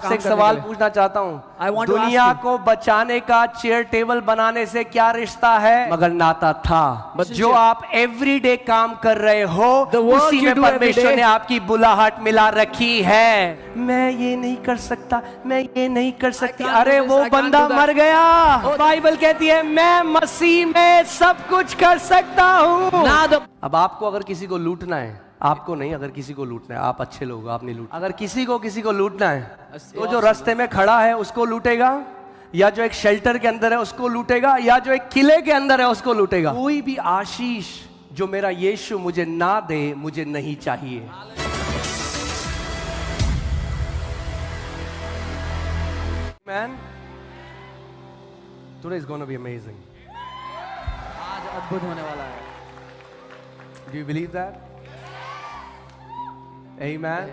आपसे एक सवाल पूछना चाहता हूँ, दुनिया को बचाने का चेयर टेबल बनाने से क्या रिश्ता है? मगर नाता था। जो आप एवरीडे काम कर रहे हो उसी में परमेश्वर ने आपकी बुलाहट मिला रखी है। मैं ये नहीं कर सकता, मैं ये नहीं कर सकती। अरे वो बंदा मर गया। बाइबल कहती है मैं मसीह में सब कुछ कर सकता हूँ। अब आपको अगर किसी को लूटना है, आपको नहीं, अगर किसी को लूटना है, आप अच्छे लोग, आप नहीं लूट, अगर किसी को लूटना है तो जो रास्ते में खड़ा है उसको लूटेगा, या जो एक शेल्टर के अंदर है उसको लूटेगा, या जो एक किले के अंदर है उसको लूटेगा। कोई भी आशीष जो मेरा यीशु मुझे ना दे, मुझे नहीं चाहिए। Man, today is going to be amazing. आज अद्भुत होने वाला है। Do you believe that? Amen.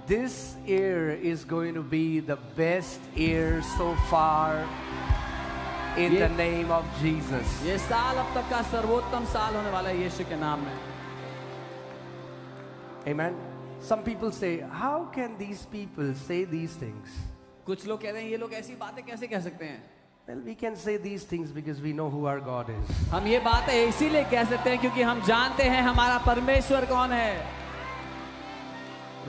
This year is going to be the best year so far in the name of Jesus. ये साल अब तक का सर्वोत्तम साल होने वाला है यीशु के नाम में। Amen. Some people say, how can these people say these things? कुछ लोग कह रहे हैं ये लोग ऐसी बातें कैसे कह सकते हैं? Well, we can say these things because we know who our God is. हम ये बातें इसीलिए कह सकते हैं क्योंकि हम जानते हैं हमारा परमेश्वर कौन है।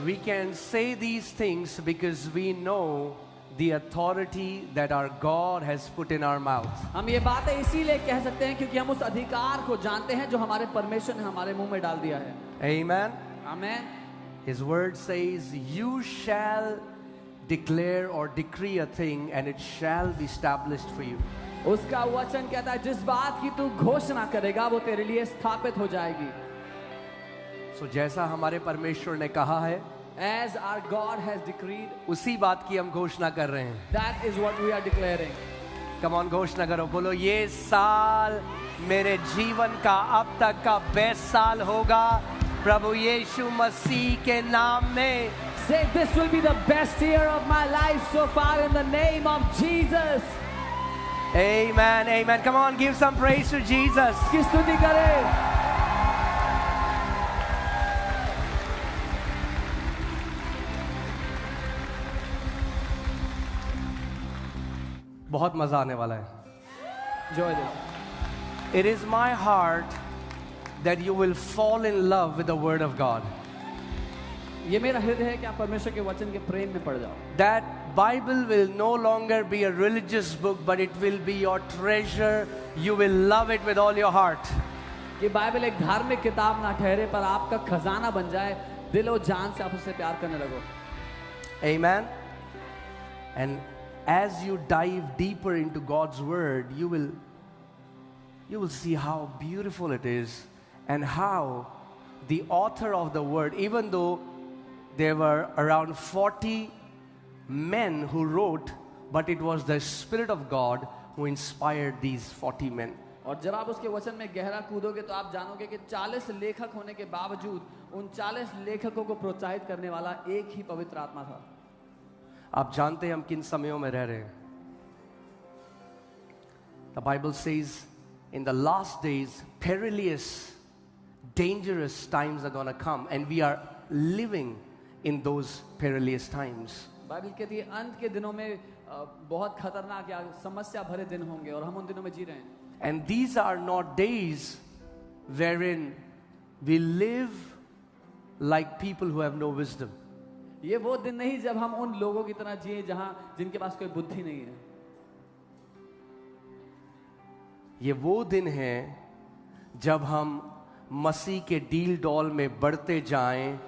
We can say these things because we know the authority that our God has put in our mouth. हम ये बातें इसीलिए कह सकते हैं क्योंकि हम उस अधिकार को जानते हैं जो हमारे परमेश्वर ने हमारे मुंह में डाल दिया है। Amen. आमीन। His word says, you shall declare or decree a thing and it shall be established for you. उसका वचन कहता है जिस बात की तू घोषणा करेगा वो तेरे लिए स्थापित हो जाएगी। So जैसा हमारे परमेश्वर ने कहा है, as our God has decreed, उसी बात की हम घोषणा कर रहे हैं। that is what we are declaring. Come on, घोषणा करो, बोलो ये साल मेरे जीवन का अब तक का बेस्ट साल होगा प्रभु यीशु मसीह के नाम में। Say this will be the best year of my life so far in the name of Jesus. Amen, amen. Come on, give some praise to Jesus. की स्तुति करें। बहुत मजा आने वाला है। Enjoy this. It is my heart that you will fall in love with the word of God. ये मेरा हृदय है कि आप परमेश्वर के वचन के प्रेम में पड़ जाओ। That Bible will no longer be a religious book, but it will be your treasure. You will love it with all your heart. कि बाइबल एक धार्मिक किताब ना ठहरे पर आपका खजाना बन जाए, दिलो जान से आप उससे प्यार करने लगो। Amen. And as you dive deeper into God's word, you will see how beautiful it is and how the author of the word, even though there were around 40 men who wrote, but it was the Spirit of God who inspired these 40 men. और जब आप उसके वचन में गहरा कूदोगे तो आप जानोगे कि 40 लेखक होने के बावजूद उन 40 लेखकों को प्रोत्साहित करने वाला एक ही पवित्र आत्मा था। आप जानते हैं हम किन समयों में रह रहे हैं? The Bible says in the last days perilous, dangerous times are going to come, and we are living in those perilous times. Bible कहती है अंत के दिनों में बहुत खतरनाक या समस्या भरे दिन होंगे और हम उन दिनों में जी रहे हैं। And these are not days wherein we live like people who have no wisdom. ये वो दिन नहीं जब हम उन लोगों की तरह जिए जिनके पास कोई बुद्धि नहीं है। ये वो दिन है जब हम मसीह के डील डॉल में बढ़ते जाएं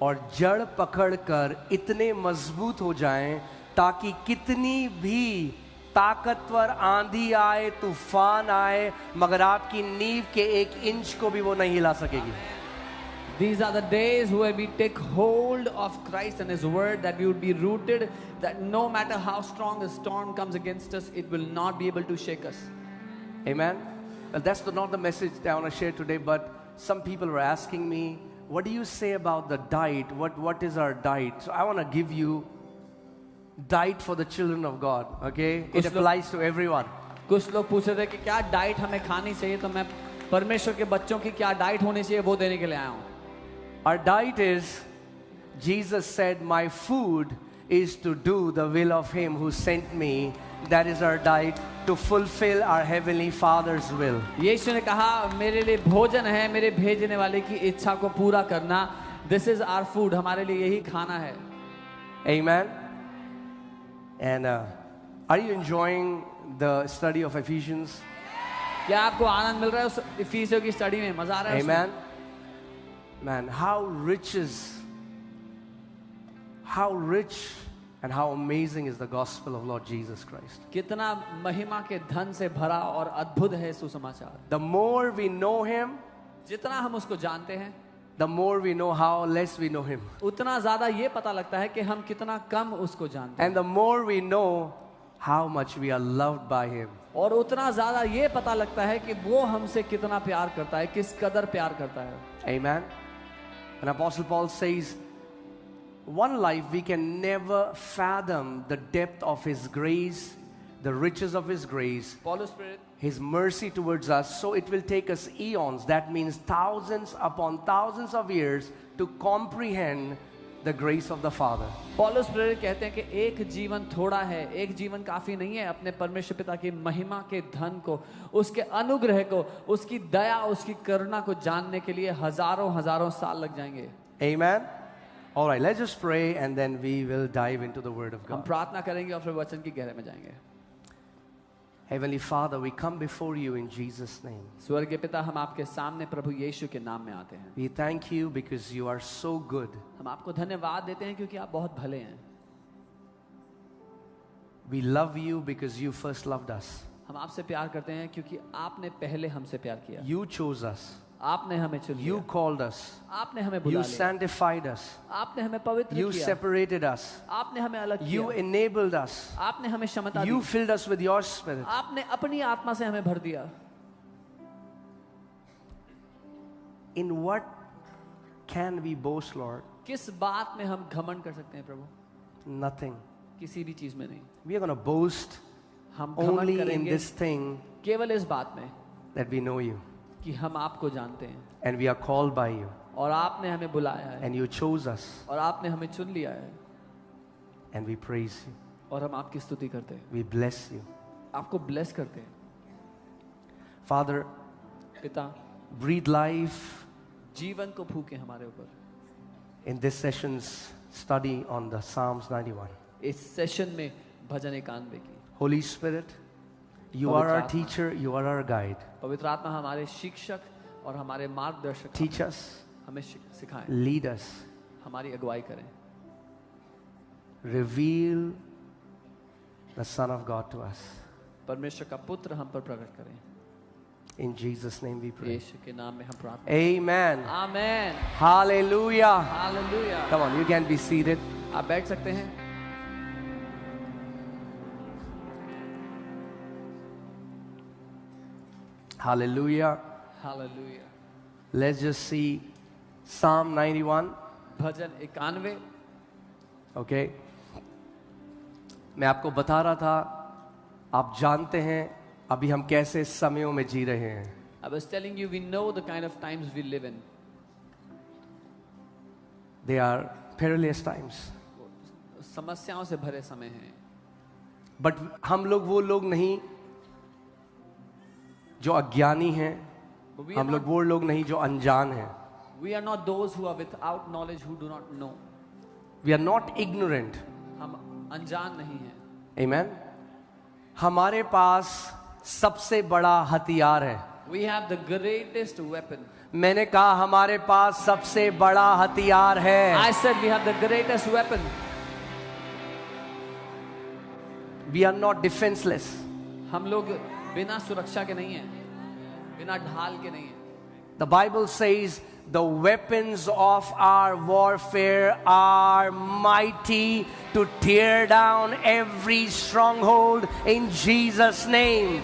और जड़ पकड़कर इतने मजबूत हो जाएं ताकि कितनी भी ताकतवर आंधी आए, तूफान आए, मगर आपकी नींव के 1 इंच को भी वो नहीं हिला सकेगी। These are the days where we take hold of Christ and His word, that we would be rooted, that no matter how strong the storm comes against us, it will not be able to shake us. Amen. Well, that's not the message that I want to share today, but some people were asking me, what do you say about the diet? What is our diet? So I want to give you diet for the children of God, okay? It applies to everyone. कुछ लोग पूछ रहे थे कि क्या diet हमें खानी चाहिए, तो मैं परमेश्वर के बच्चों की क्या डाइट होनी चाहिए वो देने के लिए आया हूँ। Our diet is, Jesus said, my food is to do the will of Him who sent me. That is our diet, to fulfill our Heavenly Father's will. यीशु ने कहा मेरे लिए भोजन है मेरे भेजने वाले की इच्छा को पूरा करना. This is our food. हमारे लिए यही खाना है. Amen. And are you enjoying the study of Ephesians? क्या आपको आनंद मिल रहा है उस इफिसियों की स्टडी में? मजा आ रहा है? Amen. Man, how rich and how amazing is the gospel of Lord Jesus Christ. कितना महिमा के धन से भरा और अद्भुत है सुसमाचार. The more we know Him, जितना हम उसको जानते हैं, the more we know how less we know Him. उतना ज्यादा ये पता लगता है कि हम कितना कम उसको जानते हैं. And the more we know how much we are loved by Him. और उतना ज्यादा ये पता लगता है कि वो हमसे कितना प्यार करता है, किस कदर प्यार करता है. Amen. And Apostle Paul says, one life we can never fathom the depth of His grace, the riches of His grace, Paulus Spirit, His mercy towards us. So it will take us eons, that means thousands upon thousands of years, to comprehend the grace of the Father. पौलुस प्रेरित कहते हैं कि एक जीवन थोड़ा है, एक जीवन काफी नहीं है अपने परमेश्वर पिता की महिमा के धन को, उसके अनुग्रह को, उसकी दया, उसकी करुणा को जानने के लिए हजारों हजारों साल लग जाएंगे. Amen. All right, let's just pray and then we will dive into the Word of हम God. प्रार्थना करेंगे और फिर वचन की गहराई में जाएंगे. Heavenly Father, we come before you in Jesus' name. स्वर्गीय पिता, हम आपके सामने प्रभु यीशु के नाम में आते हैं. We thank you because you are so good. हम आपको धन्यवाद देते हैं क्योंकि आप बहुत भले हैं. We love you because you first loved us. हम आपसे प्यार करते हैं क्योंकि आपने पहले हमसे प्यार किया. You chose us. आपने हमें चुन लिया. You called us. आपने हमें बुला You लिया. sanctified us. आपने हमें पवित्र You किया. separated us. आपने हमें अलग You किया. enabled us. आपने हमें क्षमता You the. filled us with your Spirit. आपने अपनी आत्मा से हमें भर दिया. In what can we boast, Lord? किस बात में हम घमंड कर सकते हैं प्रभु? Nothing. किसी भी चीज में नहीं. We are going to boast हम घमंड only in करेंगे this thing केवल इस बात में that we know you कि हम आपको जानते हैं and we are called by you और आपने हमें बुलाया है and you chose us और आपने हमें चुन लिया है and we praise you. और हम आपकी स्तुति करते हैं. We bless you. आपको ब्लेस करते हैं. Father, पिता, breathe life जीवन को फूके हमारे ऊपर. in this session's study on the Psalms 91. इस सेशन में भजन 91 की. Holy Spirit, you are our teacher, you are our guide. पवित्र आत्मा हमारे शिक्षक और हमारे मार्गदर्शक. Teach us, हमें सिखाएं, lead us, हमारी अगुवाई करें. reveal the Son of God to us. परमेश्वर का पुत्र हम पर प्रकट करें. In Jesus' name we pray. यीशु के नाम में हम प्रार्थना. Amen. Amen. Hallelujah. Hallelujah. Come on, you can be seated. आप बैठ सकते हैं. Hallelujah. Hallelujah. Let's just see Psalm 91. Bhajan 91. Okay. मैं आपको बता रहा था, आप जानते हैं अभी हम कैसे समयों में जी रहे हैं. I was telling you, we know the kind of times we live in. They are perilous times. समस्याओं से भरे समय हैं. But हम लोग वो लोग नहीं जो अज्ञानी हैं, हम लोग वो लोग नहीं जो अनजान हैं. We are not those who are without knowledge, who do not know. We are not ignorant. हम अनजान नहीं हैं. Amen. हमारे पास सबसे बड़ा हथियार है. We have the greatest weapon. मैंने कहा हमारे पास सबसे बड़ा हथियार है. I said we have the greatest weapon. We are not defenseless. हम लोग बिना सुरक्षा के नहीं हैं, बिना ढाल के नहीं हैं. The Bible says the weapons of our warfare are mighty to tear down every stronghold in Jesus' name.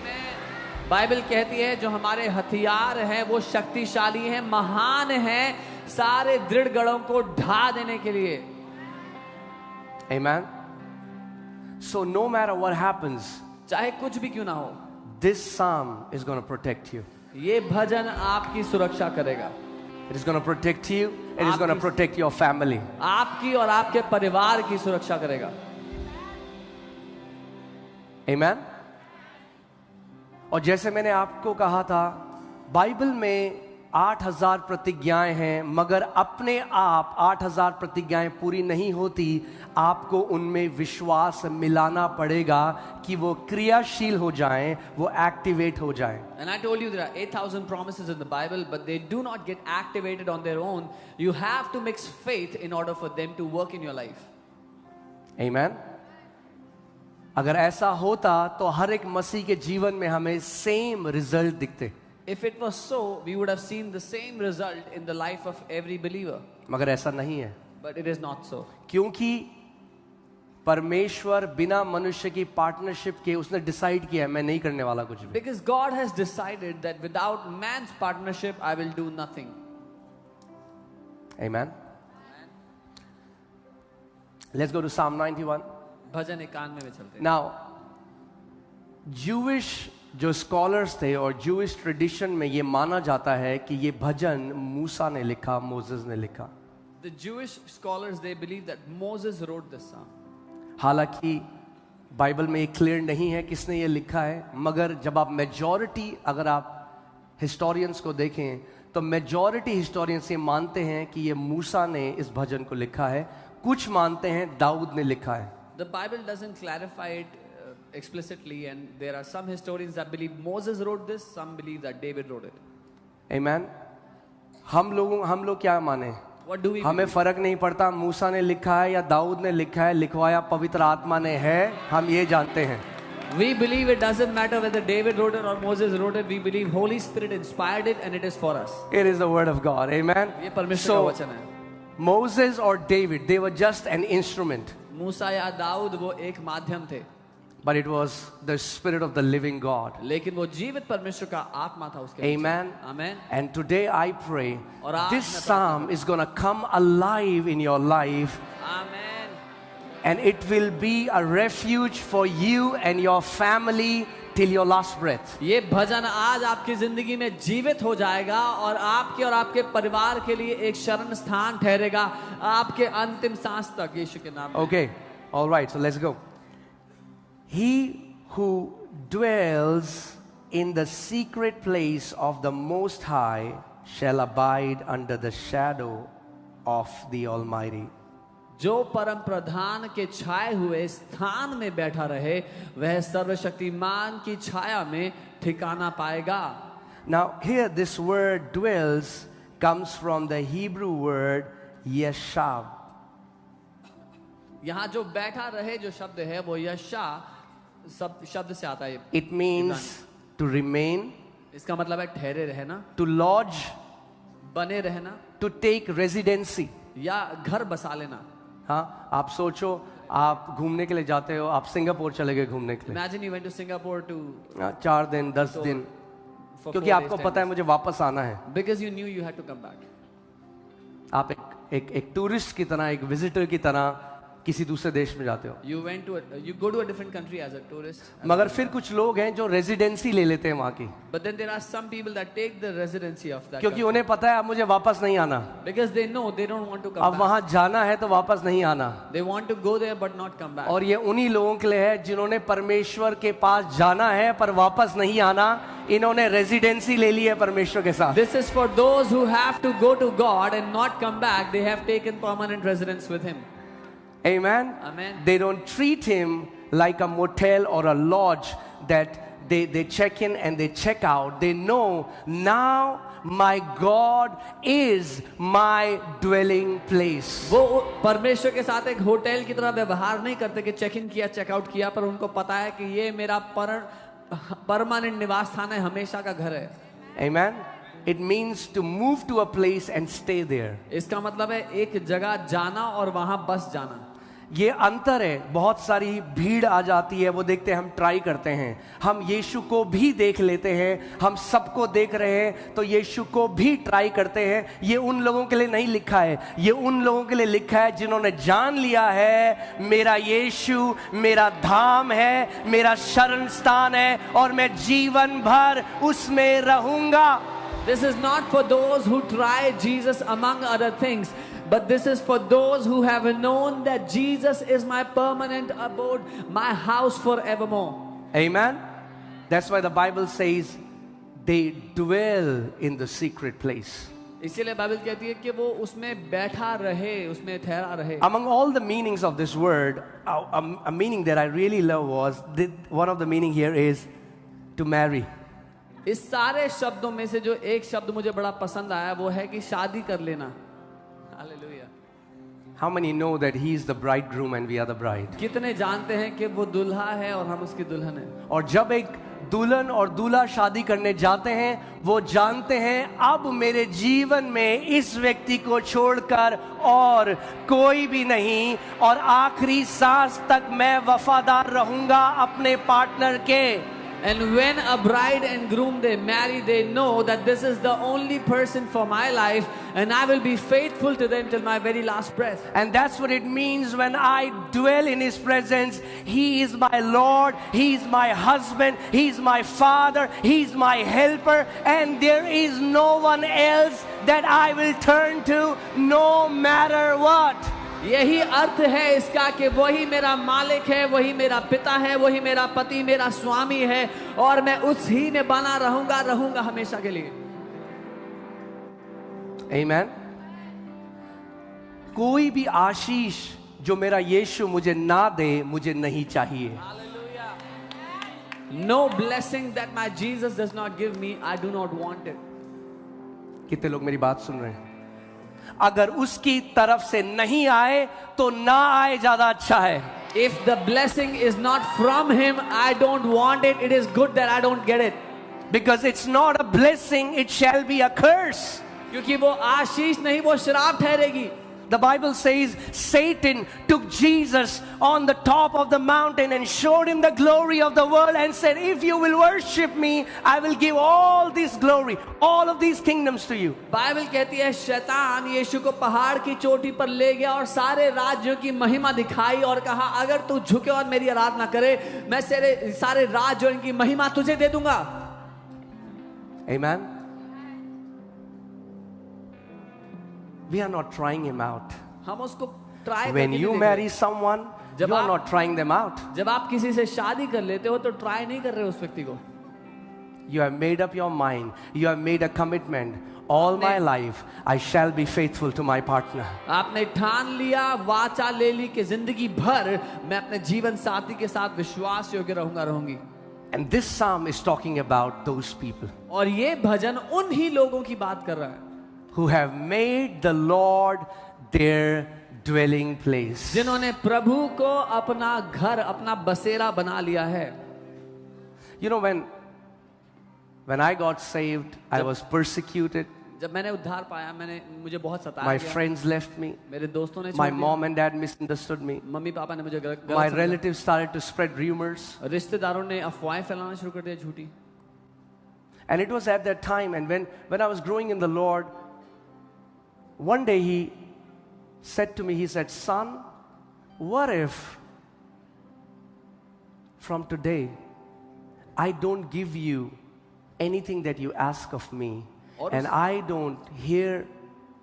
Bible कहती है जो हमारे हथियार हैं वो शक्तिशाली हैं, महान हैं, सारे दृढ़ गढ़ों को ढा देने के लिए. Amen. So no matter what happens, चाहे कुछ भी क्यों ना हो, this psalm is going to protect you. ये भजन आपकी सुरक्षा करेगा. It is going to protect you It is going to protect your family. आपकी और आपके परिवार की सुरक्षा करेगा. Amen. और जैसे मैंने आपको कहा था, बाइबल में 8000 प्रतिज्ञाएं हैं, मगर अपने आप 8000 प्रतिज्ञाएं पूरी नहीं होती. आपको उनमें विश्वास मिलाना पड़ेगा कि वो क्रियाशील हो जाएं, वो एक्टिवेट हो जाएं. And I told you there are 8,000 promises in the Bible, but they do not get activated on their own. You have to mix faith in order for them to work in your life. Amen. अगर ऐसा होता तो हर एक मसीह के जीवन में हमें same result दिखते. If it was so, we would have seen the same result in the life of every believer. मगर ऐसा नहीं है. But it is not so. क्योंकि परमेश्वर बिना मनुष्य की पार्टनरशिप के उसने डिसाइड किया है, मैं नहीं करने वाला कुछ भी. Because God has decided that without man's partnership, I will do nothing. Amen. Let's go to Psalm 91. भजन 91 में चलते हैं. Now, Jewish जो स्कॉलर्स थे और Jewish ट्रेडिशन में ये माना जाता है कि ये भजन मूसा ने लिखा, मोसेस ने लिखा. The Jewish scholars, they believe that Moses wrote this psalm. हालांकि बाइबल में ये क्लियर नहीं है किसने ये लिखा है, मगर जब आप मेजॉरिटी, अगर आप हिस्टोरियंस को देखें तो मेजॉरिटी हिस्टोरियंस ये मानते हैं कि ये मूसा ने इस भजन को लिखा है. कुछ मानते हैं दाऊद ने लिखा है. The Bible doesn't clarify it explicitly, and there are some historians that believe Moses wrote this, some believe that David wrote it. Amen. हम लोग क्या माने? What do we हमें believe? फर्क नहीं पड़ता मूसा ने लिखा है या दाऊद ने लिखा है, लिखवाया पवित्र आत्मा ने है, हम ये जानते हैं. We believe it doesn't matter whether David wrote it or Moses wrote it. We believe Holy Spirit inspired it and it is for us. It is the word of God. Amen. ये परमेश्वर का वचन है. Moses or David, they were just an instrument. मूसा या दाऊद वो एक माध्यम थे. But it was the Spirit of the living God. लेकिन वो जीवित परमेश्वर का आत्मा था उसके. Amen. Amen. And today I pray और आज this मैं psalm is going to come alive in your life. Amen. And it will be a refuge for you and your family till your last breath. ये भजन आज आपकी जिंदगी में जीवित हो जाएगा और आपके और आपके परिवार के लिए एक शरण स्थान ठहरेगा आपके अंतिम सांस तक, यीशु के नाम में. Okay. All right. So let's go. He who dwells in the secret place of the Most High shall abide under the shadow of the Almighty. जो परम प्रधान के छाए हुए स्थान में बैठा रहे वह सर्वशक्तिमान की छाया में ठिकाना पाएगा. Now here this word dwells comes from the Hebrew word yeshab. यहाँ जो बैठा रहे जो शब्द है वो यशा शब्द से आता है. It means to remain, इसका मतलब है ठहरे रहना, to lodge, बने रहना, to take residency. या घर बसा लेना. हाँ, आप सोचो आप घूमने के लिए जाते हो, आप सिंगापुर चले गए घूमने के लिए. Imagine you went to Singapore to 4 दिन 10 दिन, for क्योंकि 4 आपको days, पता है मुझे वापस आना है. because you knew you had to come back. आप एक टूरिस्ट की तरह, एक विजिटर की तरह किसी दूसरे देश में जाते हो. You go to a different country as a tourist. मगर फिर कुछ लोग हैं जो रेजिडेंसी ले लेते हैं वहाँ की, But then there are some people that take the residency of that क्योंकि country, उन्हें पता है अब मुझे वापस नहीं आना. because they know they don't want to come अब back. वहाँ जाना है तो वापस नहीं आना. They want to go there but not come back. और ये उन्हीं लोगों के लिए है जिन्होंने परमेश्वर के पास जाना है पर वापस नहीं आना. इन्होंने रेजिडेंसी ले ली है परमेश्वर के साथ. This is for those who have to go to God and not come back. They have taken permanent residence with Him. Amen. Amen. They don't treat him like a motel or a lodge that they check in and they check out. They know now my God is my dwelling place. वो परमेश्वर के साथ एक hotel की तरह व्यवहार नहीं करते कि चेक इन किया चेक आउट किया, पर उनको पता है कि ये मेरा परमानेंट निवास स्थान है, हमेशा का घर है. Amen. It means to move to a place and stay there. इसका मतलब है एक जगह जाना और वहां बस जाना. ये अंतर है. बहुत सारी भीड़ आ जाती है, वो देखते हैं, हम ट्राई करते हैं, हम यीशु को भी देख लेते हैं, हम सबको देख रहे हैं तो यीशु को भी ट्राई करते हैं. ये उन लोगों के लिए नहीं लिखा है, ये उन लोगों के लिए लिखा है जिन्होंने जान लिया है मेरा यीशु मेरा धाम है, मेरा शरण स्थान है और मैं जीवन भर उसमें रहूंगा. This is not for those who try Jesus among other things, but this is for those who have known that Jesus is my permanent abode, my house forevermore. Amen. That's why the Bible says they dwell in the secret place. इसीलिए Bible कहती है कि वो उसमें बैठा रहे, उसमें ठहरा रहे. Among all the meanings of this word, a meaning that I really love was one of the meaning here is to marry. इस सारे शब्दों में से जो एक शब्द मुझे बड़ा पसंद आया वो है कि शादी कर लेना. Hallelujah. How many know that he is the bridegroom and we are the bride? कितने जानते हैं कि वो दुल्हा है और हम उसकी दुल्हन हैं. और जब एक दुल्हन और दूल्हा शादी करने जाते हैं, वो जानते हैं अब मेरे जीवन में इस व्यक्ति को छोड़कर और कोई भी नहीं, और आखिरी सांस तक मैं वफादार रहूंगा अपने पार्टनर के. And when a bride and groom they marry, they know that this is the only person for my life, and I will be faithful to them till my very last breath. And that's what it means when I dwell in His presence. He is my Lord, He is my husband, He is my father, He is my helper, and there is no one else that I will turn to no matter what. यही अर्थ है इसका कि वही मेरा मालिक है, वही मेरा पिता है, वही मेरा पति, मेरा स्वामी है, और मैं उसी में बना रहूंगा हमेशा के लिए. Amen. कोई भी आशीष जो मेरा यीशु मुझे ना दे, मुझे नहीं चाहिए. No blessing that my Jesus does not give me, I do not want it. कितने लोग मेरी बात सुन रहे हैं? अगर उसकी तरफ से नहीं आए तो ना आए ज्यादा अच्छा है. If the blessing is not from him, I don't want it. It is good that I don't get it. Because it's not a blessing, it shall be a curse. क्योंकि वो आशीष नहीं, वो श्राप ठहरेगी. The Bible says Satan took Jesus on the top of the mountain and showed him the glory of the world and said, if you will worship me, I will give all this glory, all of these kingdoms to you. Bible कहती है शैतान यीशु को पहाड़ की चोटी पर ले गया और सारे राज्यों की महिमा दिखाई और कहा, अगर तू झुके और मेरी आराधना करे, मैं सारे राज्यों की महिमा तुझे दे दूंगा. Amen. We are not trying him out. हम उसको try. When you marry someone, you are not trying them out. जब आप किसी से शादी कर लेते हो तो ट्राई नहीं कर रहे उस व्यक्ति को. You have made up your mind. You have made a commitment. All my life, I shall be faithful to my partner. आपने ठान लिया, वाचा ले ली कि जिंदगी भर मैं अपने जीवन साथी के साथ विश्वास योग्य रहूंगी. And this psalm is talking about those people. और ये भजन उन ही लोगों की बात कर रहा है. Who have made the Lord their dwelling place. जिन्होंने प्रभु को अपना घर, अपना बसेरा बना लिया है. You know, when I got saved, I was persecuted. जब मैंने उद्धार पाया, मुझे बहुत सताया My गया. friends left me. मेरे दोस्तों ने छोड़ My दिया. mom and dad misunderstood me. Mummy papa ने मुझे गलत My समझा. relatives started to spread rumors. रिश्तेदारों ने अफवाहें फैलाना शुरू कर दिया झूठी. And it was at that time, and when I was growing in the Lord, one day he said to me, he said, son, what if from today I don't give you anything that you ask of me, and I don't hear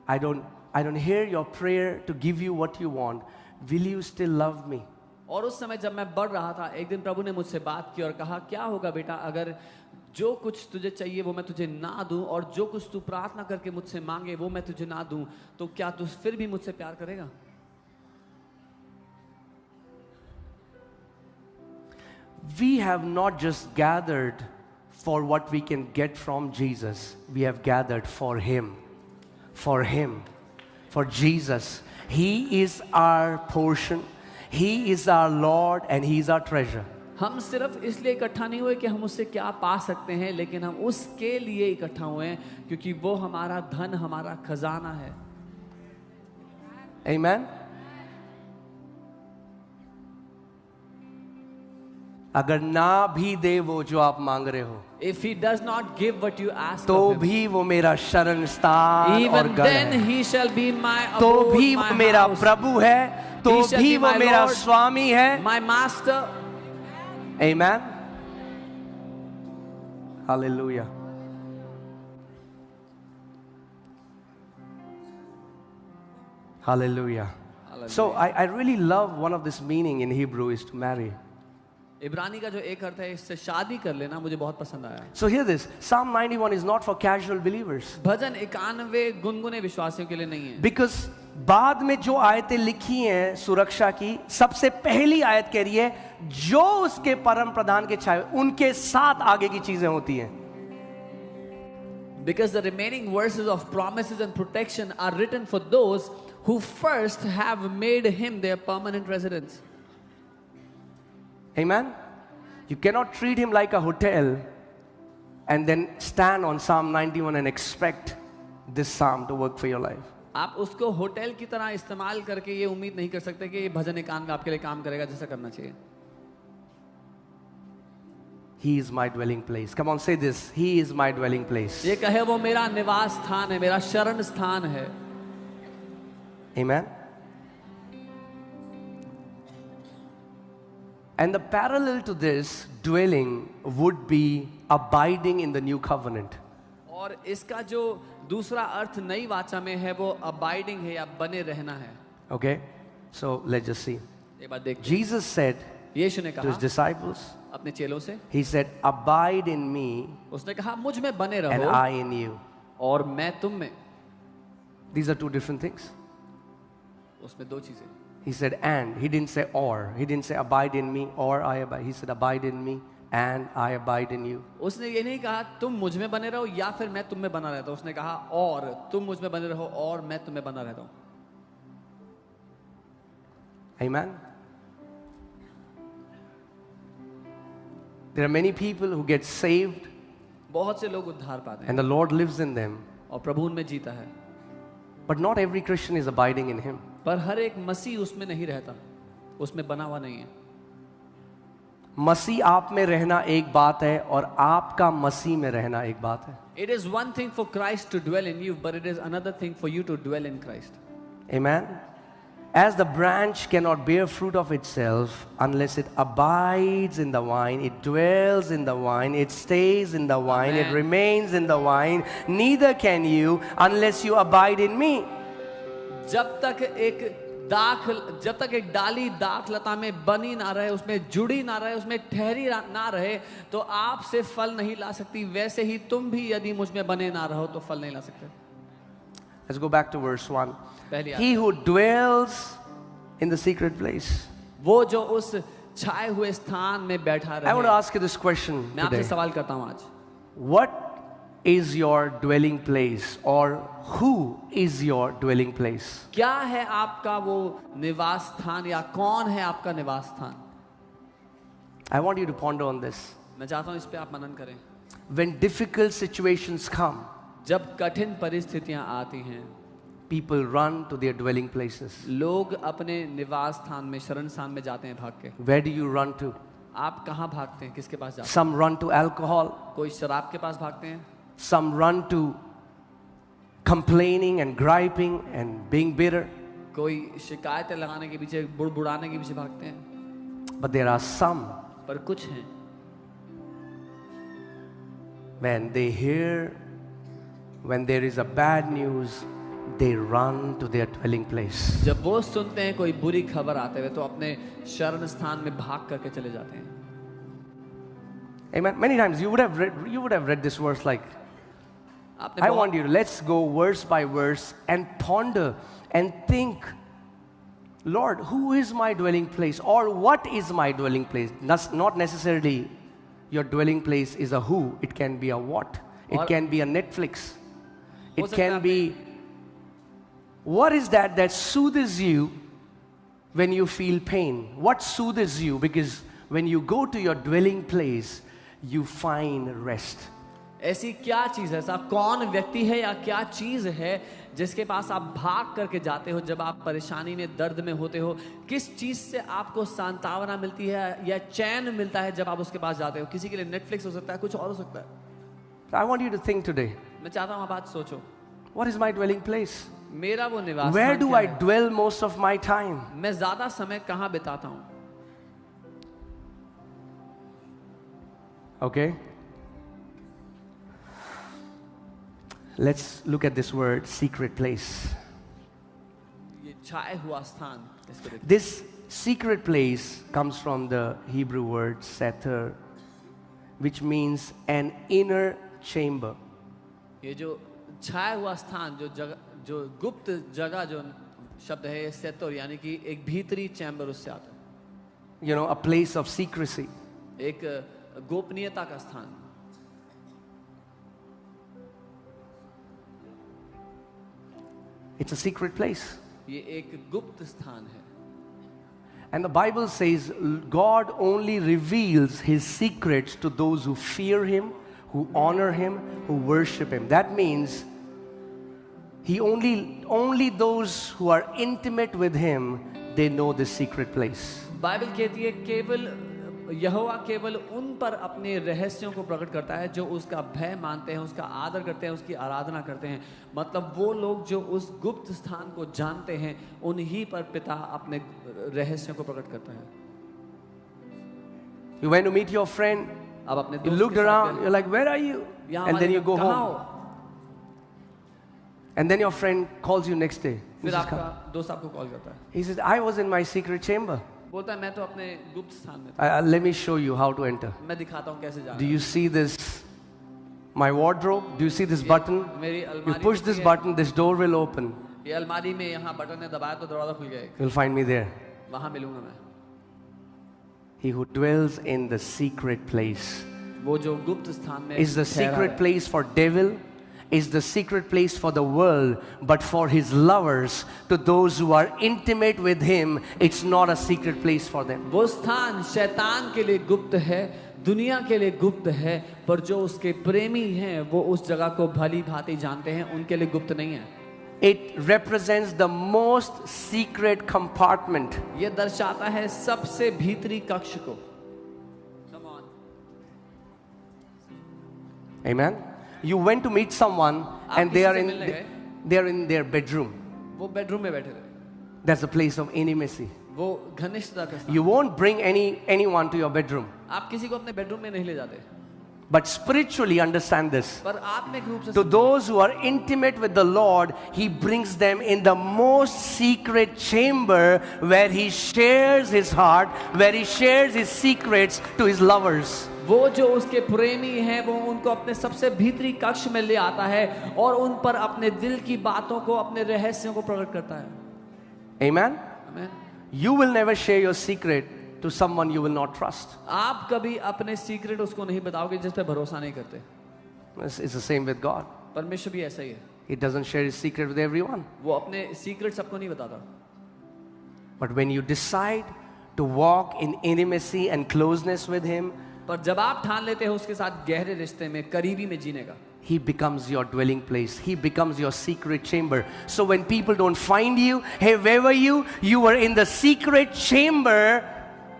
your prayer to give you what you want, will you still love me? और उस समय जब मैं बढ़ रहा था, एक दिन प्रभु ने मुझसे बात की और कहा, क्या होगा बेटा अगर जो कुछ तुझे चाहिए वो मैं तुझे ना दूं, और जो कुछ तू प्रार्थना करके मुझसे मांगे वो मैं तुझे ना दूं, तो क्या तू फिर भी मुझसे प्यार करेगा? We have not just gathered for what we can get from Jesus. We have gathered for Him. For Him. For Jesus. He is our portion. He is our Lord and He is our treasure. हम सिर्फ इसलिए इकट्ठा नहीं हुए कि हम उससे क्या पा सकते हैं, लेकिन हम उसके लिए इकट्ठा हुए हैं क्योंकि वो हमारा धन, हमारा खजाना है. Amen. अगर ना भी दे वो जो आप मांग रहे हो, If he does not give what you ask तो of him, भी वो मेरा शरण स्थान और even घर then है. he shall be my तो abode, भी my वो मेरा house. प्रभु है, तो He shall भी be वो my मेरा Lord, स्वामी है. my master. Amen. Hallelujah. Hallelujah. So I really love one of this meaning in Hebrew is to marry. इब्रानी का जो एक अर्थ है इससे शादी कर लेना मुझे बहुत पसंद आया. So hear this. Psalm 91 is not for casual believers. भजन 91 गुनगुने विश्वासियों के लिए नहीं है. Because बाद में जो आयतें लिखी हैं सुरक्षा की, सबसे पहली आयत कह रही है जो उसके परम प्रधान के छाए उनके साथ आगे की चीजें होती हैं. Because the remaining verses of promises and protection are written for those who first have made him their permanent residence. Amen. You cannot treat him like a hotel and then stand on Psalm 91 and expect this psalm to work for your life. आप उसको hotel की तरह इस्तेमाल करके ये उम्मीद नहीं कर सकते कि ये भजन 91 आपके लिए काम करेगा जैसा करना चाहिए. He is my dwelling place. Come on, say this. He is my dwelling place. ये कहे वो मेरा निवास स्थान है, मेरा शरण स्थान है. Amen. And the parallel to this dwelling would be abiding in the new covenant. और इसका जो दूसरा अर्थ नई वाचा में है वो abiding है या बने रहना है. Okay, so let's just see. एक बात देखते हैं. Jesus said यीशु ने to his कहा disciples, अपने चेलों से, he said, abide in me उसने कहा मुझ में बने and रहो I in you. और मैं तुम में. These are two different things. उसमें दो चीजें. He said and, he didn't say or. He didn't say abide in me or I abide. He said abide in me and I abide in you. उसने ये नहीं कहा तुम मुझ में बने रहो या फिर मैं तुम में बना रहता हूं. उसने कहा और तुम मुझ में बने रहो और मैं तुम में बना रहता हूं. Amen. There are many people who get saved बहुत से लोग उद्धार पाते हैं and the Lord lives in them, और प्रभु उनमें जीता है. but not every Christian is abiding in him. पर हर एक मसीह उसमें नहीं रहता, उसमें बना हुआ नहीं है. मसीह आप में रहना एक बात है और आपका मसीह में रहना एक बात है. It is one thing for Christ to dwell in you, but it is another thing for you to dwell in Christ. Amen. As the branch cannot bear fruit of itself unless it abides in the vine, it dwells in the vine, it stays in the vine, Amen. it remains in the vine, neither can you unless you abide in me. जब तक एक डाली दाख लता में बनी ना रहे, उसमें जुड़ी ना रहे, उसमें ठहरी ना रहे, तो आपसे फल नहीं ला सकती. वैसे ही तुम भी यदि मुझ में बने ना रहो तो फल नहीं ला सकते. Let's go back to verse 1. पहली He who dwells in the secret place. वो जो उस छाए हुए स्थान में बैठा रहे. I want to ask you this question मैं आपसे today. सवाल करता हूं आज. What is your dwelling place or who is your dwelling place? क्या है आपका वो निवास स्थान या कौन है आपका निवास स्थान? I want you to ponder on this. मैं चाहता हूं इस पे आप मनन करें. When difficult situations come, जब कठिन परिस्थितियां आती हैं, people run to their dwelling places. लोग अपने निवास स्थान में, शरण स्थान में जाते हैं भाग के. Where do you run to? आप कहाँ भागते हैं? किसके पास जाते हैं? Some run to alcohol, कोई शराब के पास भागते हैं, some run to complaining and griping and being bitter. कोई शिकायतें लगाने के पीछे, बुड़बुड़ाने के पीछे भागते हैं. But there are some, पर कुछ हैं when they hear, when there is a bad news, they run to their dwelling place. जब वो सुनते हैं कोई बुरी खबर आते हुए तो अपने शरण स्थान में भाग करके चले जाते हैं. Amen. Many times you would have read this verse like, आपने I बहुत- want you to, let's go verse by verse and ponder and think, Lord, who is my dwelling place or what is my dwelling place? Not necessarily your dwelling place is a who, it can be a what. It और- can be a Netflix. हो It सकता है can आपने- be, what is that soothes you when you feel pain? What soothes you? Because when you go to your dwelling place, you find rest. ऐसी क्या चीज है, ऐसा कौन व्यक्ति है या क्या चीज है जिसके पास आप भाग करके जाते हो जब आप परेशानी में, दर्द में होते हो? किस चीज से आपको सांत्वना मिलती है या चैन मिलता है जब आप उसके पास जाते हो? किसी के लिए नेटफ्लिक्स हो सकता है, कुछ और हो सकता है. I want you to think today, मैं चाहता हूँ आप आज सोचो, what is my dwelling place? मेरा वो निवास Where स्थान do क्या I है? dwell most of my time? मैं ज्यादा समय कहाँ बिताता हूँ? Okay? Let's look at this word, secret place. ये छाया हुआ स्थान इसको देखते This secret place comes from the Hebrew word seter, which means an inner chamber. हैं। ये जो छाया हुआ स्थान, जो गुप्त जगह जो शब्द है, ये सेतोर यानी कि एक भीतरी चैम्बर उससे आता है। You know, a place of secrecy. एक गोपनीयता का स्थान। It's a secret place. ये एक गुप्त स्थान है। And the Bible says God only reveals his secrets to those who fear him, who honor him, who worship him. That means he only those who are intimate with him, they know the secret place. Bible कहती है केवल यहोवा केवल उन पर अपने रहस्यों को प्रकट करता है जो उसका भय मानते हैं, उसका आदर करते हैं, उसकी आराधना करते हैं। मतलब वो लोग जो उस गुप्त स्थान को जानते हैं, उन्हीं पर पिता अपने रहस्यों को प्रकट करता है। You went to meet your friend, अब अपने you दोस्त looked के साथ around, गए, you're like, where are you? यहाँ And then हमारे you go कहाँ home. हो? And then your friend calls you next day. He फिर says, आपका दोस्त आपको कॉल करता है, he says, I was in my secret chamber. बोलता है मैं तो अपने गुप्त स्थान में था, Let me show you how to enter. मैं दिखाता हूँ कैसे जाना Do है। you see this? My wardrobe? Do you see this button? मेरी You अलमारी push दिखती this है। Button, this door will open. ये अलमारी में यहाँ बटन है, दबाया तो दरवाजा खुल गया, You'll find me there. वहां मिलूंगा मैं। He who dwells in the secret place. वो जो गुप्त स्थान में Is the ठहरा secret है। place for devil? Is the secret place for the world? But for his lovers, to those who are intimate with him, it's not a secret place for them. वो स्थान शैतान के लिए गुप्त है, दुनिया के लिए गुप्त है, पर जो उसके प्रेमी हैं वो उस जगह को भली भांति जानते हैं, उनके लिए गुप्त नहीं है। It represents the most secret compartment. ये दर्शाता है सबसे भीतरी कक्ष को। Come on. Amen. You went to meet someone and किसी से मिलने गए? they are in their bedroom. वो बेडरूम में बैठे थे, That's a place of intimacy. वो घनिष्ठता का स्थान। You won't bring anyone to your bedroom. आप किसी को अपने बेडरूम में नहीं ले जाते, But spiritually understand this. पर आत्मिक रूप से To those who are intimate with the Lord, He brings them in the most secret chamber where He shares His heart, where He shares His secrets to His lovers. वो जो उसके प्रेमी हैं वो उनको अपने सबसे भीतरी कक्ष में ले आता है और उन पर अपने दिल की बातों को, अपने रहस्यों को प्रकट करता है। Amen? आमीन। You will never share your secret to someone you will not trust. आप कभी अपने सीक्रेट उसको नहीं बताओगे जिस पे भरोसा नहीं करते। It's the same with God. परमेश्वर भी ऐसा ही है, He doesn't share His secret with everyone. वो अपने सीक्रेट सबको नहीं बताता। But when you decide to walk in intimacy and closeness with Him, पर जब आप ठान लेते हो उसके साथ गहरे रिश्ते में, करीबी में जीने का, He becomes your dwelling place. He becomes your secret chamber. So when people don't find you, hey, where were you? You were in the secret chamber.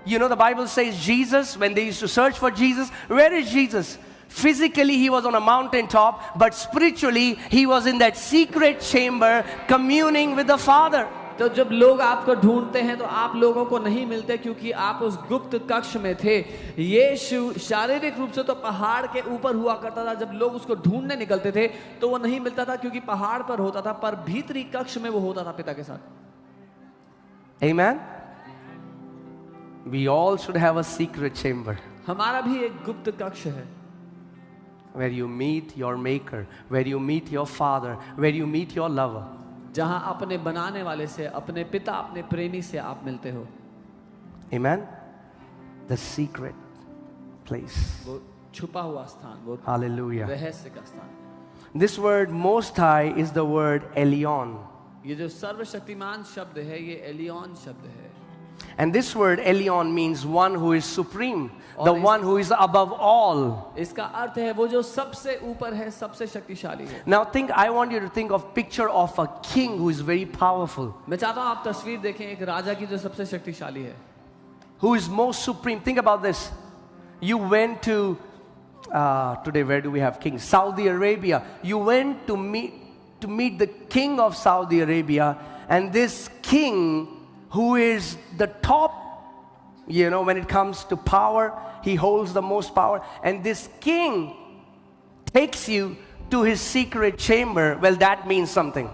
You know, the Bible says Jesus, when they used to search for Jesus, where is Jesus? Physically, He was on a mountaintop, but spiritually, He was in that secret chamber communing with the Father. तो जब लोग आपको ढूंढते हैं तो आप लोगों को नहीं मिलते क्योंकि आप उस गुप्त कक्ष में थे। यीशु शारीरिक रूप से तो पहाड़ के ऊपर हुआ करता था, जब लोग उसको ढूंढने निकलते थे तो वो नहीं मिलता था क्योंकि पहाड़ पर होता था, पर भीतरी कक्ष में वो होता था पिता के साथ। Amen? We all should have a secret chamber हमारा भी एक गुप्त कक्ष है where you meet your maker, where you meet your father, where you meet your lover. जहां अपने बनाने वाले से, अपने पिता, अपने प्रेमी से आप मिलते हो। Amen? The secret place. वो छुपा हुआ स्थान, वो Hallelujah. रहस्य का स्थान। This word Most High is the word Elyon. ये जो सर्वशक्तिमान शब्द है ये एलियन शब्द है। And this word Elyon means one who is supreme, the one who is above all. इसका अर्थ है वो जो सबसे ऊपर है, सबसे शक्तिशाली है। Now I want you to think of picture of a king who is very powerful, मैं चाहता हूँ आप तस्वीर देखें एक राजा की जो सबसे शक्तिशाली है, who is most supreme. Think about this. You went to, today where do we have kings? Saudi Arabia. You went to meet the king of Saudi Arabia, and this king who is the top, you know, when it comes to power, he holds the most power. And this king takes you to his secret chamber. Well, that means something.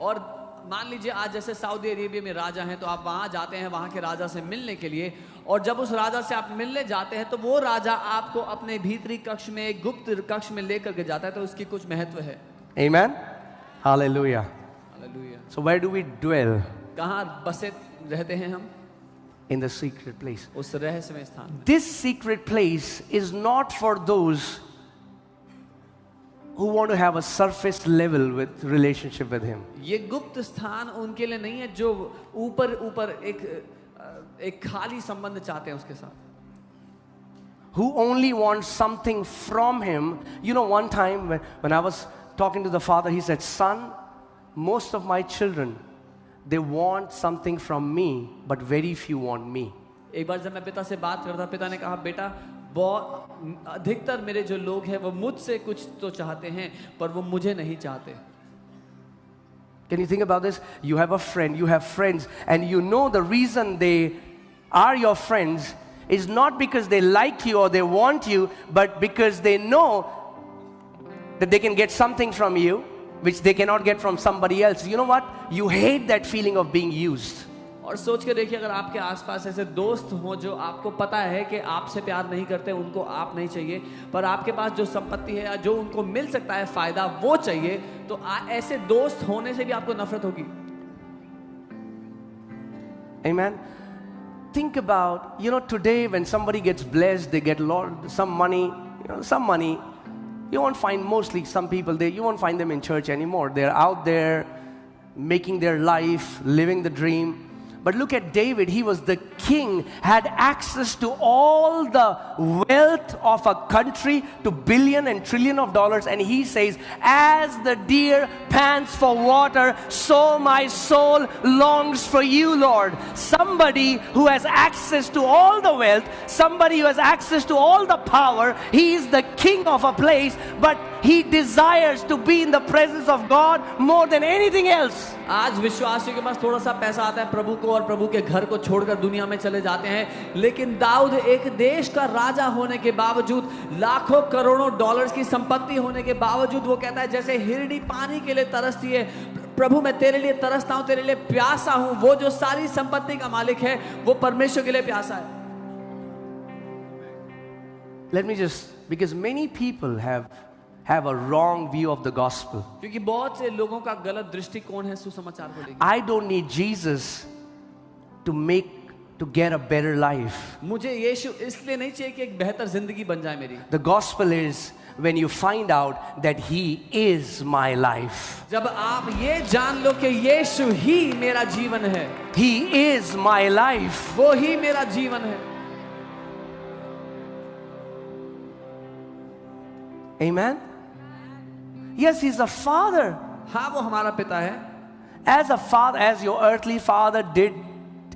और मान लीजिए आज जैसे Saudi Arabia में राजा हैं, तो आप वहां जाते हैं वहां के राजा से मिलने के लिए, और जब उस राजा से आप मिलने जाते हैं तो वो राजा आपको अपने भीतरी कक्ष में, एक गुप्त कक्ष में लेकर के जाता है, तो उसकी कुछ महत्व है। Amen. Hallelujah. Hallelujah. So where do we dwell? कहाँ बसे रहते हैं हम? In the secret place. उस रहस्यमय स्थान में। This secret place is not for those who want to have a surface level with relationship with him. ये गुप्त स्थान उनके लिए नहीं है जो ऊपर ऊपर एक खाली संबंध चाहते हैं उसके साथ, Who only want something from him. You know, one time when I was talking to the father, he said, son, most of my children, they want something from me, but very few want me. एक बार जब मैं पिता से बात करता, पिता ने कहा, बेटा बहुत अधिकतर मेरे जो लोग हैं वो मुझसे कुछ तो चाहते हैं पर वो मुझे नहीं चाहते। Can you think about this? You have a friend, you have friends, and you know the reason they are your friends is not because they like you or they want you, but because they know that they can get something from you which they cannot get from somebody else. You know what? You hate that feeling of being used. और सोच के देखिए, अगर आपके आसपास ऐसे दोस्त हों जो आपको पता है कि आपसे प्यार नहीं करते, उनको आप नहीं चाहिए, पर आपके पास जो संपत्ति है या जो उनको मिल सकता है फायदा वो चाहिए, तो ऐसे दोस्त होने से भी आपको नफरत होगी। Amen. Think about, you know, today when somebody gets blessed, they get some money, you know, some money. You won't find mostly some people there, you won't find them in church anymore. They're out there making their life, living the dream. But look at David, he was the king, had access to all the wealth of a country, to billion and trillion of dollars, and he says, as the deer pants for water, so my soul longs for you, Lord. Somebody who has access to all the wealth, somebody who has access to all the power, he is the king of a place, but he desires to be in the presence of God more than anything else. आज विश्वासियों के पास थोड़ा सा पैसा आता है प्रभु को, और प्रभु के घर को छोड़कर दुनिया में चले जाते हैं, लेकिन दाऊद एक देश का राजा होने के बावजूद, लाखों करोड़ों डॉलर्स की संपत्ति होने के बावजूद, वो कहता है जैसे हिरनी पानी के लिए तरसती है, प्रभु मैं तेरे लिए तरसता हूं, तेरे लिए प्यासा हूं। वो जो सारी संपत्ति का मालिक है वो परमेश्वर के लिए प्यासा है। Let me just, because many people have a wrong view of the gospel. क्योंकि बहुत से लोगों का गलत दृष्टिकोण है सुसमाचार को लेकर। I don't need Jesus to get a better life. मुझे यीशु इसलिए नहीं चाहिए कि एक बेहतर जिंदगी बन जाए मेरी। The gospel is when you find out that he is my life. जब आप ये जान लो कि यीशु ही मेरा जीवन है, He is my life. वो ही मेरा जीवन है। Amen. Yes, he's a father. हाँ, वो हमारा पिता है। As a father, as your earthly father did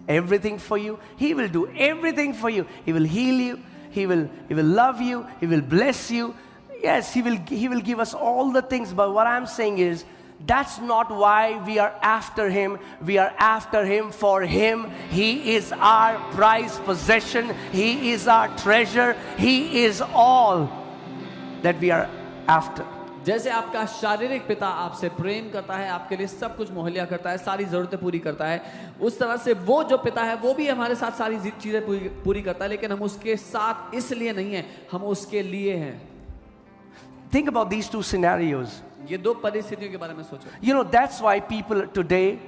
everything for you, he will do everything for you. He will heal you, he will love you, he will bless you. Yes, he will give us all the things, but what I'm saying is that's not why we are after him. We are after him for him. He is our prized possession. He is our treasure. He is all that we are after. जैसे आपका शारीरिक पिता आपसे प्रेम करता है, आपके लिए सब कुछ मुहैया करता है, सारी जरूरतें पूरी करता है, उस तरह से वो जो पिता है वो भी हमारे साथ सारी चीजें पूरी करता है, लेकिन हम उसके साथ इसलिए नहीं है, हम उसके लिए हैं। Think about these two scenarios. ये दो परिस्थितियों के बारे में सोचो। You know, that's why people today,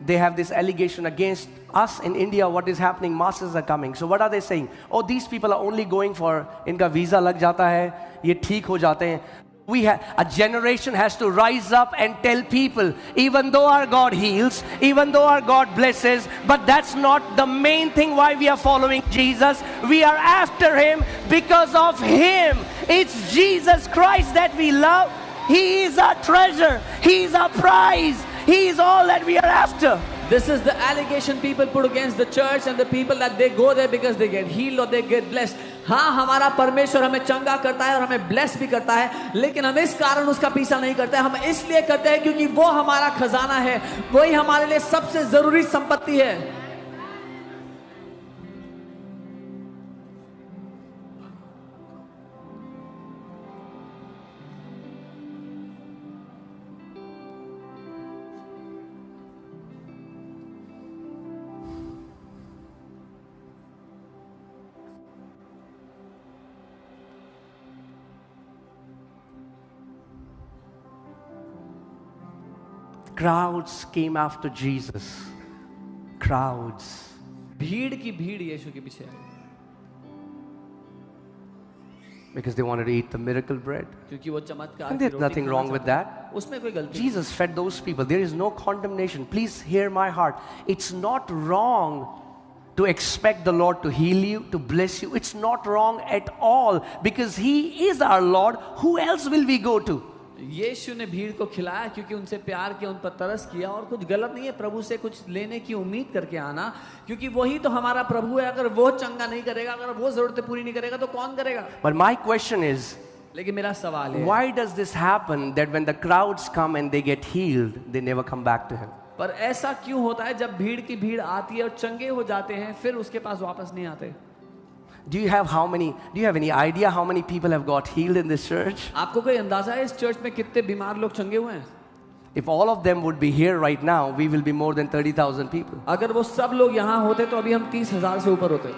they have this allegation against us in India. What is happening? Masses are coming. So what are they saying? Oh, these people are only going for, इनका visa लग जाता है, ये ठीक हो जाते हैं. A generation has to rise up and tell people, even though our God heals, even though our God blesses, but that's not the main thing why we are following Jesus. We are after him because of him. It's Jesus Christ that we love. He is our treasure. He is our prize. He is all that we are after. This is the allegation people put against the church and the people, that they go there because they get healed or they get blessed. हाँ, हमारा परमेश्वर हमें चंगा करता है और हमें bless भी करता है, लेकिन हम इस कारण उसका पीछा नहीं करते। हम इसलिए करते हैं क्योंकि वो हमारा खजाना है, वही हमारे लिए सबसे जरूरी संपत्ति है। crowds came after Jesus. Crowds. भीड़ की भीड़ यीशु के पीछे आई, Because they wanted to eat the miracle bread. क्योंकि वो चमत्कार And की there's रोटी nothing खाना wrong with चाहते that. हैं। उसमें कोई गलती नहीं। Jesus fed those people. There is no condemnation. Please hear my heart. It's not wrong to expect the Lord to heal you, to bless you. It's not wrong at all, because He is our Lord. Who else will we go to? यीशु ने भीड़ को खिलाया क्योंकि उनसे प्यार किया, उन पर तरस किया, और कुछ गलत नहीं है प्रभु से कुछ लेने की उम्मीद करके आना, क्योंकि वही तो हमारा प्रभु है। अगर वो चंगा नहीं करेगा, अगर वो जरूरतें पूरी नहीं करेगा, तो कौन करेगा? But my question is, लेकिन मेरा सवाल है, why does this happen that when the crowds come and they get healed, they never come back to Him? पर ऐसा क्यों होता है जब भीड़ की भीड़ आती है और चंगे हो जाते हैं, फिर उसके पास वापस नहीं आते? Do you have any idea how many people have got healed in this church? आपको कोई अंदाजा है इस चर्च में कितने बीमार लोग चंगे हुए हैं? If all of them would be here right now, we will be more than 30,000 people. अगर वो सब लोग यहाँ होते तो अभी हम 30,000 से ऊपर होते।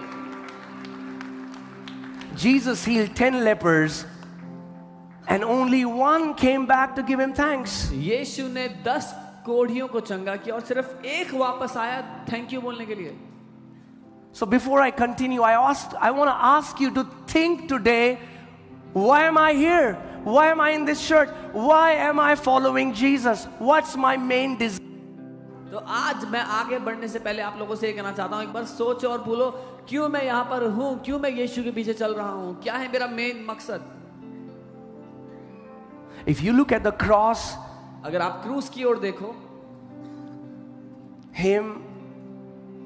Jesus healed 10 lepers and only one came back to give Him thanks. यीशु ने 10 कोढ़ियों को चंगा किया और सिर्फ एक वापस आया थैंक यू बोलने के लिए। So before I continue, I want to ask you to think today, why am I here? Why am I in this church? Why am I following Jesus? What's my main desire? तो आज मैं आगे बढ़ने से पहले आप लोगों से ये कहना चाहता हूँ, एक बार सोचो और बोलो, क्यों मैं यहाँ पर हूँ, क्यों मैं यीशु के पीछे चल रहा हूँ, क्या है मेरा मेन मकसद? If you look at the cross, अगर आप क्रूस की ओर देखो, Him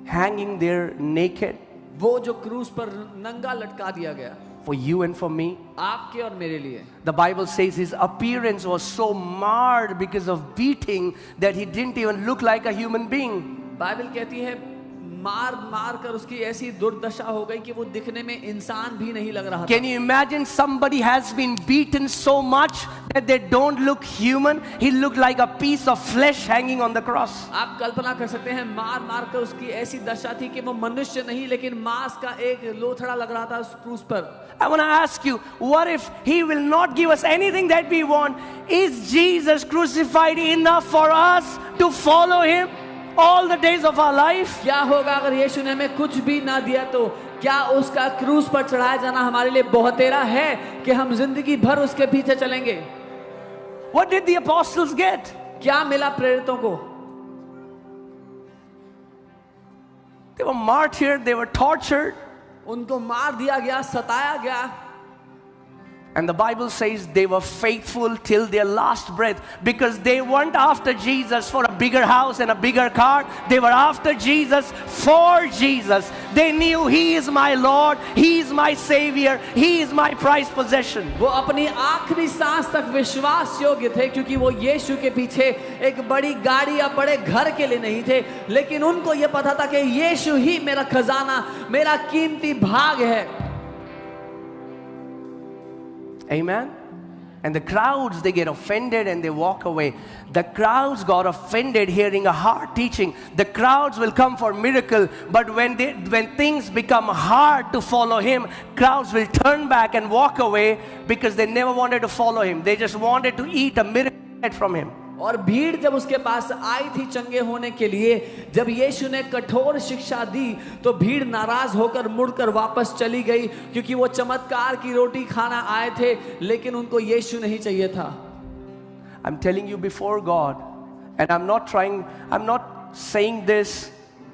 hanging there naked वो जो क्रूस पर नंगा लटका दिया गया for you and for me. आपके और मेरे लिए। The Bible says His appearance was so marred because of beating that He didn't even look like a human being. Bible कहती है मार मार कर उसकी ऐसी दुर्दशा हो गई कि वो दिखने में इंसान भी नहीं लग रहा था। Can you imagine somebody has been beaten so much that they don't look human? He looked like a piece of flesh hanging on the cross. आप कल्पना कर सकते हैं मार मार कर उसकी ऐसी दशा थी कि वो मनुष्य नहीं लेकिन मांस का एक लोथड़ा लग रहा था उस क्रूस पर। I want to ask you, what if He will not give us anything that we want? Is Jesus crucified enough for us to follow Him all the days of our life? क्या होगा अगर यीशु ने हमें कुछ भी ना दिया तो क्या उसका क्रूस पर चढ़ाया जाना हमारे लिए बहुतेरा है कि हम जिंदगी भर उसके पीछे चलेंगे? What did the apostles get? क्या मिला प्रेरितों को? They were martyred, they were tortured. उनको मार दिया गया, सताया गया। And the Bible says they were faithful till their last breath, because they weren't after Jesus for a bigger house and a bigger car. They were after Jesus for Jesus. They knew He is my Lord, He is my Savior, He is my prized possession. वो अपनी आखिरी सांस तक विश्वास योग्य थे क्योंकि वो यीशु के पीछे एक बड़ी गाड़ी या बड़े घर के लिए नहीं थे, लेकिन उनको ये पता था कि यीशु ही मेरा खजाना, मेरा कीमती भाग है। Amen. And the crowds, they get offended and they walk away. The crowds got offended hearing a hard teaching. The crowds will come for miracle, but when things become hard to follow Him, crowds will turn back and walk away because they never wanted to follow Him. They just wanted to eat a miracle from Him. और भीड़ जब उसके पास आई थी चंगे होने के लिए, जब यीशु ने कठोर शिक्षा दी तो भीड़ नाराज होकर मुड़कर वापस चली गई क्योंकि वो चमत्कार की रोटी खाना आए थे लेकिन उनको यीशु नहीं चाहिए था। I'm telling you before God, and I'm not saying this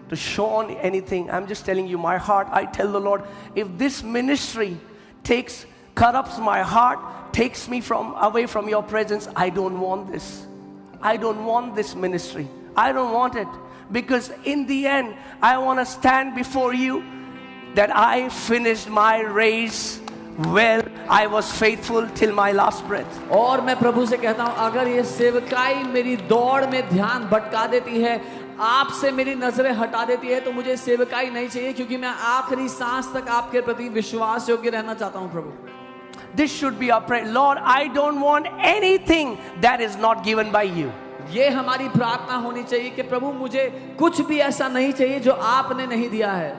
to show on anything. I'm just telling you my heart. I tell the Lord, if this ministry corrupts my heart, takes me away from your presence, I don't want this. I don't want this ministry. I don't want it. Because in the end, I want to stand before you that I finished my race well. I was faithful till my last breath. और मैं प्रभु से कहता हूँ, अगर ये सेवकाई मेरी दौड़ में ध्यान भटका देती है, आपसे मेरी नजरें हटा देती है, तो मुझे सेवकाई नहीं चाहिए क्योंकि मैं आखिरी सांस तक आपके प्रति विश्वास योग्य रहना चाहता हूँ प्रभु। This should be our prayer. Lord, I don't want anything that is not given by you. ये हमारी प्रार्थना होनी चाहिए कि प्रभु मुझे कुछ भी ऐसा नहीं चाहिए जो आपने नहीं दिया है।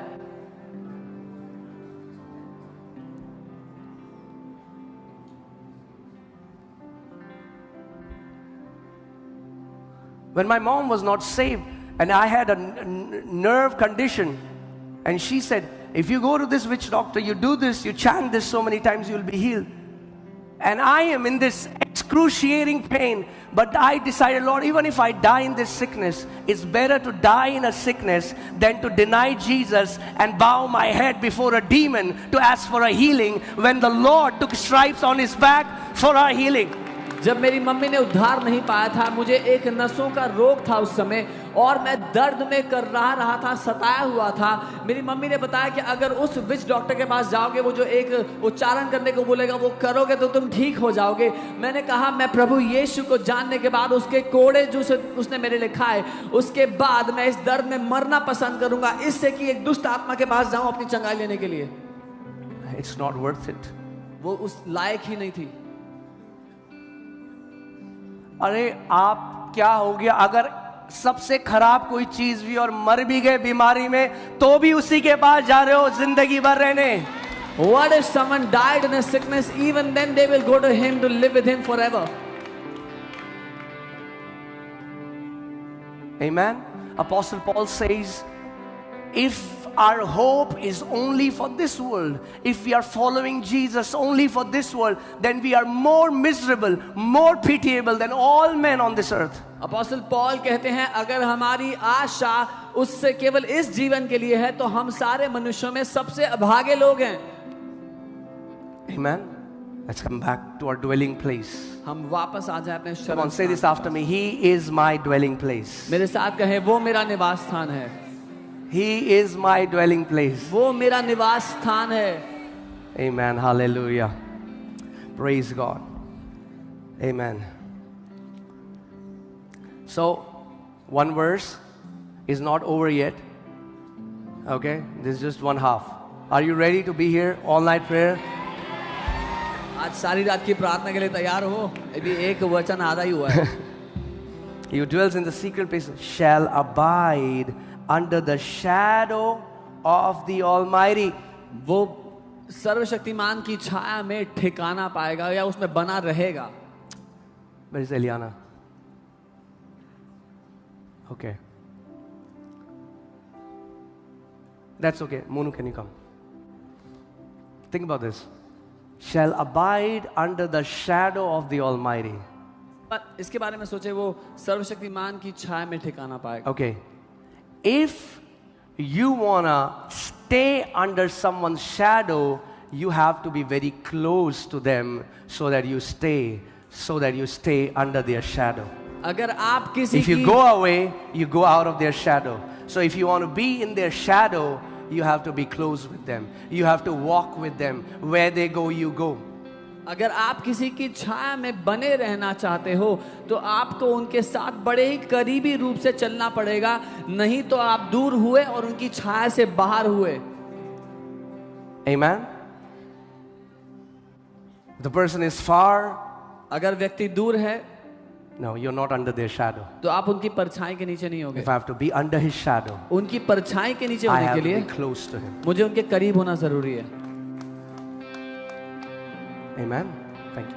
When my mom was not saved and I had a nerve condition, and she said, if you go to this witch doctor, you do this, you chant this so many times, you'll be healed. And I am in this excruciating pain, but I decided, Lord, even if I die in this sickness, it's better to die in a sickness than to deny Jesus and bow my head before a demon to ask for a healing when the Lord took stripes on his back for our healing. जब मेरी mummy ने उद्धार नहीं पाया था, मुझे एक नसों का रोग था उस समय, और मैं दर्द में कर रहा था, सताया हुआ था। मेरी मम्मी ने बताया कि अगर उस विच डॉक्टर के पास जाओगे, वो जो एक उच्चारण करने को बोलेगा वो करोगे तो तुम ठीक हो जाओगे। मैंने कहा मैं प्रभु यीशु को जानने के बाद, उसके कोड़े जो उसने मेरे लिए खाए, उसके बाद मैं इस दर्द में मरना पसंद करूंगा इससे कि एक दुष्ट आत्मा के पास जाऊं अपनी चंगाई लेने के लिए। It's not worth it. वो उस लायक ही नहीं थी। अरे आप क्या हो गया अगर सबसे खराब कोई चीज भी और मर भी गए बीमारी में, तो भी उसी के पास जा रहे हो जिंदगी भर रहने? What if someone died in a sickness? Even then they will go to him to live with him forever. Amen. Apostle Paul says, if our hope is only for this world, if we are following Jesus only for this world, then we are more miserable, more pitiable than all men on this earth. Apostle Paul कहते हैं, अगर हमारी आशा उससे केवल इस जीवन के लिए है, तो हम सारे मनुष्यों में सबसे अभागे लोग हैं। Amen. Let's come back to our dwelling place. हम वापस आ जाए अपने Come on, say this after me. He is my dwelling place. मेरे साथ कहे, वो मेरा निवास स्थान है। He is my dwelling place. वो मेरा निवास स्थान है। Amen. Hallelujah. Praise God. Amen. So, one verse is not over yet. Okay? This is just one half. Are you ready to be here all night prayer? आज सारी रात की प्रार्थना के लिए तैयार हो? अभी एक वचन आधा ही हुआ है। He who dwells in the secret place shall abide under the shadow of the Almighty. वो सर्वशक्तिमान की छाया में ठिकाना पाएगा या उसमें बना रहेगा। Where is Eliana? Okay. That's okay. Monu, can you come? Think about this. Shall abide under the shadow of the Almighty. इसके बारे में सोचे, वो सर्वशक्तिमान की छाया में ठिकाना पाएगा। Okay. If you wanna stay under someone's shadow, you have to be very close to them so that you stay under their shadow. अगर आप किसी If you go away, you go out of their shadow. So if you want to be in their shadow, you have to be close with them. You have to walk with them. Where they go, you go. अगर आप किसी की छाया में बने रहना चाहते हो, तो आपको उनके साथ बड़े ही करीबी रूप से चलना पड़ेगा, नहीं तो आप दूर हुए और उनकी छाया से बाहर हुए। Amen. The person is far. अगर व्यक्ति दूर है, no, you're not under their shadow. तो आप उनकी परछाई के नीचे नहीं होगे। If I have to be under his shadow, उनकी परछाई के नीचे I होने have के to लिए be close to him. मुझे उनके करीब होना जरूरी है। Amen. Thank you.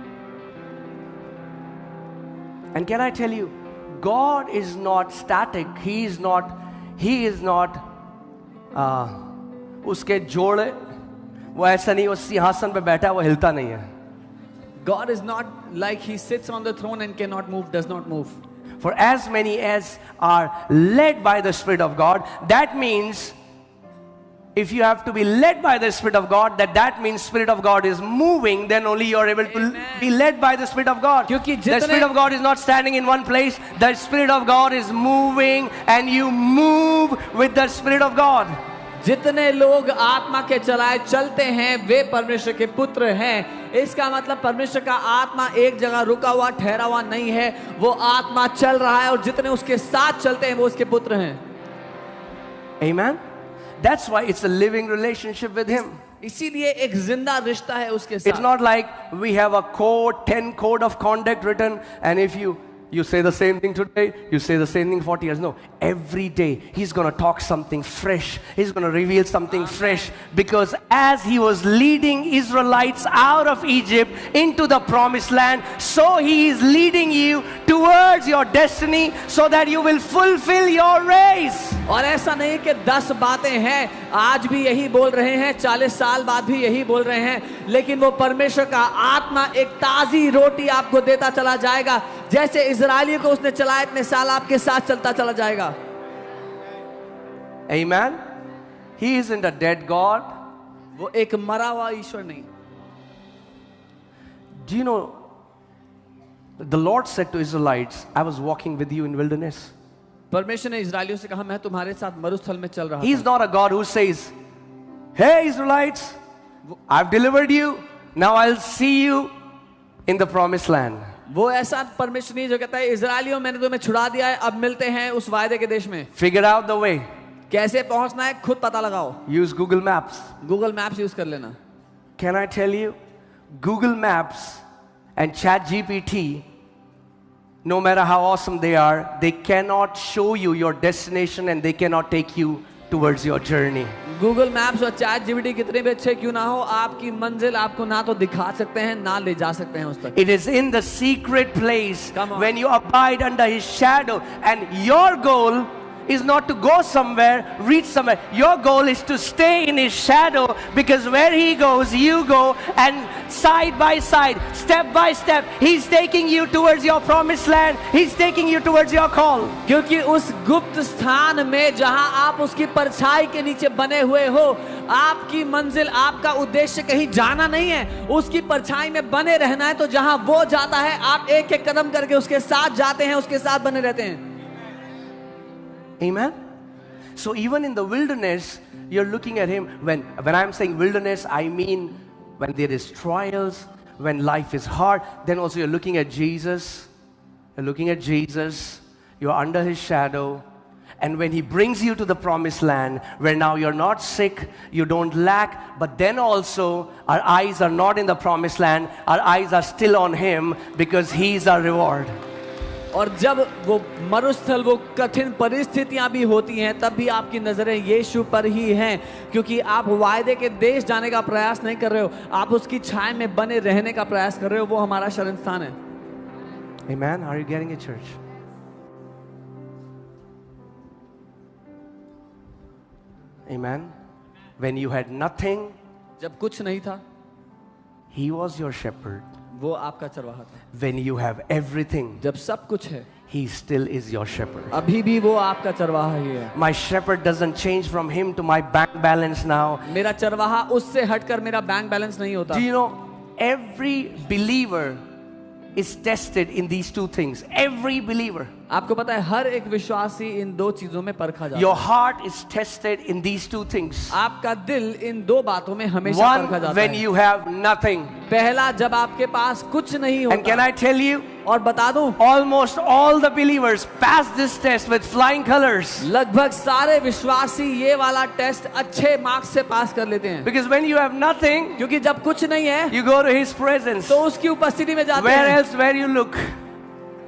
And can I tell you, God is not static. He is not उसके जोड़े, वो ऐसा नहीं, वो सिंहासन पे बैठा है, वो हिलता नहीं है। God is not like he sits on the throne and cannot move, does not move. For as many as are led by the Spirit of God, that means if you have to be led by the Spirit of God, that means Spirit of God is moving, then only you are able to be led by the Spirit of God. The Spirit of God is not standing in one place. The Spirit of God is moving, and you move with the Spirit of God. जितने लोग आत्मा के चलाए चलते हैं, वे परमेश्वर के पुत्र हैं। इसका मतलब परमेश्वर का आत्मा एक जगह रुका हुआ ठहरा हुआ नहीं है, वो आत्मा चल रहा है, और जितने उसके साथ चलते हैं वो उसके पुत्र हैं। Amen. That's why it's a living relationship with him. इसीलिए एक जिंदा रिश्ता है उसके साथ। It's not like we have a code, 10 code of conduct written, and if you You say the same thing today, you say the same thing 40 years. No, every day He's going to talk something fresh. He's going to reveal something fresh. Because as He was leading Israelites out of Egypt into the promised land, so He is leading you towards your destiny so that you will fulfill your race. और ऐसा नहीं कि 10 बातें हैं, आज भी यही बोल रहे हैं, 40 साल बाद भी यही बोल रहे हैं, लेकिन वो परमेश्वर का आत्मा एक ताजी रोटी आपको देता चला जाएगा। जैसे इजरायलियों को उसने चलाया, इतने साल आपके साथ चलता चला जाएगा। Amen. He isn't a dead God. वो एक मरा हुआ ईश्वर नहीं। Do you know, the Lord said to Israelites, I was walking with you in wilderness. परमेश्वर ने इजरायलियों से कहा, मैं तुम्हारे साथ मरुस्थल में चल रहा था। He's not a God who says, hey Israelites, I've delivered you, now I'll see you in the promised land. वो ऐसा परमेश्वर नहीं जो कहता है, इजरायलियों मैंने तुम्हें छुड़ा दिया है, अब मिलते हैं उस वायदे के देश में। Figure out the way. कैसे पहुंचना है खुद पता लगाओ। Use Google Maps. Google maps use कर लेना। Can I tell you, Google Maps and ChatGPT, no matter how awesome they are, they cannot show you your destination and they cannot take you towards your journey. Google maps और chat GPT कितने भी अच्छे क्यों ना हो, आपकी मंजिल आपको ना तो दिखा सकते हैं ना ले जा सकते हैं उस तक। It is in the secret place when you abide under His shadow, and your goal is not to go somewhere, reach somewhere. Your goal is to stay in His shadow, because where He goes, you go, and side by side, step by step, He's taking you towards your promised land. He's taking you towards your call. क्योंकि उस गुप्त स्थान में जहां आप उसकी परछाई के नीचे बने हुए हो, आपकी मंजिल, आपका उद्देश्य कहीं जाना नहीं है, उसकी परछाई में बने रहना है। तो जहां वो जाता है, आप एक एक कदम करके उसके साथ जाते हैं, उसके साथ बने रहते हैं। Amen. So even in the wilderness, you're looking at Him. When I'm saying wilderness, I mean when there is trials, when life is hard, then also you're looking at Jesus. You're looking at Jesus. You're under His shadow. And when He brings you to the promised land, where now you're not sick, you don't lack, but then also our eyes are not in the promised land. Our eyes are still on Him, because He's our reward. और जब वो मरुस्थल, वो कठिन परिस्थितियां भी होती हैं, तब भी आपकी नजरें यीशु पर ही हैं, क्योंकि आप वायदे के देश जाने का प्रयास नहीं कर रहे हो, आप उसकी छाया में बने रहने का प्रयास कर रहे हो। वो हमारा शरण स्थान है। Amen. Are you getting it, church? Amen. When you had nothing, जब कुछ नहीं था, He was your shepherd. वो आपका चरवाहा था। When you have everything, जब सब कुछ है, He still is your shepherd. अभी भी वो आपका चरवाहा ही है। My shepherd doesn't change from Him to my bank balance now. मेरा चरवाहा उससे हटकर मेरा बैंक बैलेंस नहीं होता। Do you know, every believer is tested in these two things. Every believer. आपको पता है, हर एक विश्वासी इन दो चीजों में परखा जाता है। Your heart is tested in these two things. आपका दिल इन दो बातों में हमेशा परखा One, जाता when है। you have nothing. पहला, जब आपके पास कुछ नहीं And can होता। I tell you, और बता दूं, almost all the believers pass this test with flying colors. लगभग सारे विश्वासी ये वाला टेस्ट अच्छे मार्क्स से पास कर लेते हैं। Because when you have nothing, क्योंकि जब कुछ नहीं है, you go to His presence. तो उसकी उपस्थिति में जाते Where हैं। else, where you look?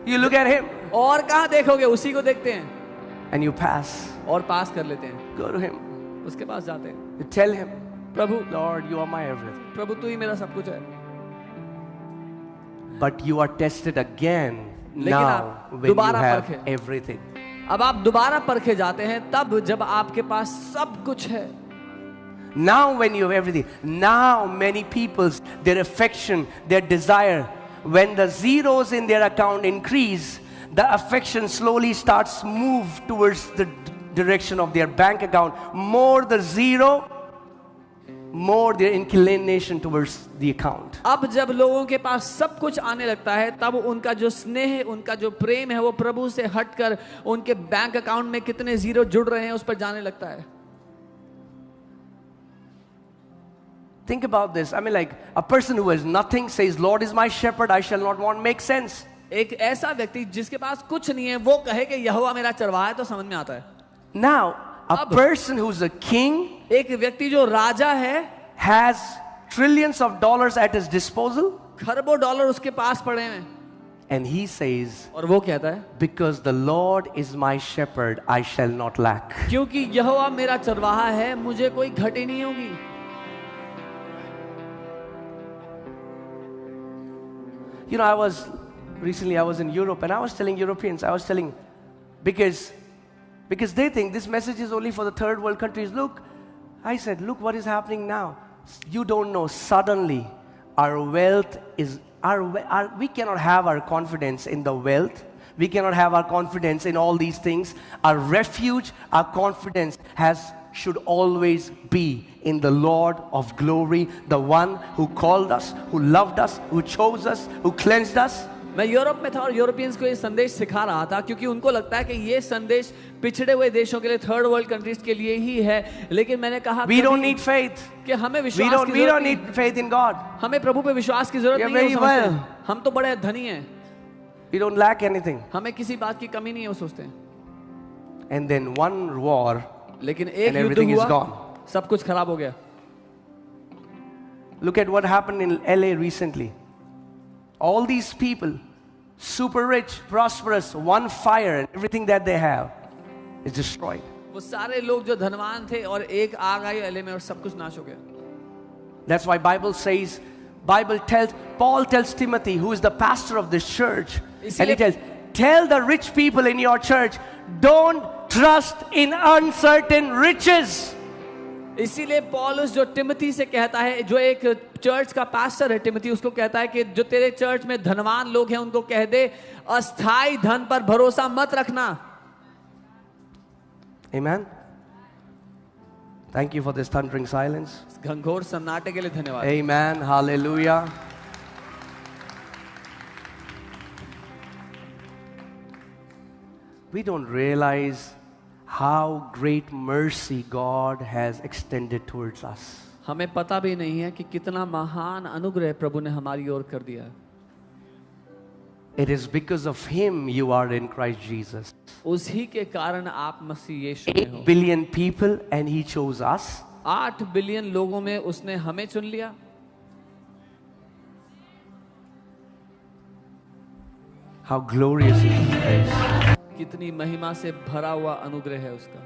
You look at Him और कहाँ देखोगे, उसी को देखते हैं and you pass. और पास कर लेते हैं। Go to Him. उसके पास जाते हैं। You tell Him, Prabhu, Lord, you are my everything. प्रभु तू ही मेरा सब कुछ है। But you are tested again लेकिन now आप when you दोबारा have परखे। everything. अब आप दोबारा परखे जाते हैं तब जब आपके पास सब कुछ है। Now when you have everything, now many people's, their affection, their desire, when the zeros in their account increase, the affection slowly starts move towards the direction of their bank account. More the zero, more their inclination towards the account. अब जब लोगों के पास सब कुछ आने लगता है, तब उनका जो स्नेह, उनका जो प्रेम है, वो प्रभु से हटकर उनके बैंक अकाउंट में कितने जीरो जुड़ रहे हैं उस पर जाने लगता है। Think about this. I mean, like a person who has nothing says, Lord is my shepherd, I shall not want, makes sense. एक ऐसा व्यक्ति जिसके पास कुछ नहीं है, वो कहे कि यहोवा मेरा चरवाहा है, तो समझ में आता है। Now, a person who's a king, एक व्यक्ति जो राजा है, has trillions of dollars at his disposal, खरबों डॉलर उसके पास पड़े हैं, And he says, और वो कहता है, because the Lord is my shepherd, I shall not lack. क्योंकि यहोवा मेरा चरवाहा है, मुझे कोई घटी नहीं होगी. You know, I was in Europe and I was telling Europeans, because they think this message is only for the third world countries. Look, I said, look what is happening now. You don't know, suddenly our wealth is, we cannot have our confidence in the wealth. We cannot have our confidence in all these things. Our refuge, our confidence should always be in the Lord of glory, the one who called us, who loved us, who chose us, who cleansed us. मैं Europe में था और Europeans को ये संदेश सिखा रहा था, क्योंकि उनको लगता है कि ये संदेश पिछड़े हुए देशों के लिए, थर्ड वर्ल्ड कंट्रीज के लिए ही है. लेकिन मैंने कहा we don't need faith. कि हमें विश्वास की we don't need faith in God. हमें प्रभु पे विश्वास की जरूरत नहीं है. हम तो बड़े धनी हैं. We don't lack anything. हमें किसी बात की कमी नहीं है, वो सोचते हैं. And then one war, लेकिन एक and everything is gone. सब कुछ खराब हो गया. Look at what happened in LA recently. All these people, super rich, prosperous, one fire, and everything that they have is destroyed. वो सारे लोग जो धनवान थे और एक आग आई एलए में और सब कुछ नाश हो गया. That's why Bible tells, Paul tells Timothy, who is the pastor of this church, and he tells, tell the rich people in your church, don't trust in uncertain riches. इसीलिए पौलुस जो टिमोथी से कहता है, जो एक चर्च का pastor है टिमोथी, उसको कहता है कि जो तेरे चर्च में धनवान लोग हैं उनको कह दे, अस्थाई धन पर भरोसा मत रखना. Amen. Thank you for this thundering silence. घंघोर सन्नाटे के लिए धन्यवाद. Amen. Hallelujah. We don't realize how great mercy God has extended towards us. हमें पता भी नहीं है कि कितना महान अनुग्रह प्रभु ने हमारी ओर कर दिया. It is because of him you are in Christ Jesus. उसी के कारण आप मसीह यीशु में हो. 8 billion people and he chose us. 8 billion लोगों में उसने हमें चुन लिया. How glorious is his grace. कितनी महिमा से भरा हुआ अनुग्रह है उसका.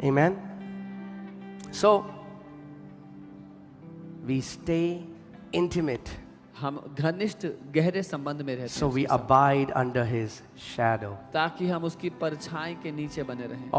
Amen. So we stay intimate. हम घनिष्ठ गहरे संबंध में रहते हैं. So we abide under his shadow. ताकि हम उसकी परछाई के नीचे बने रहें.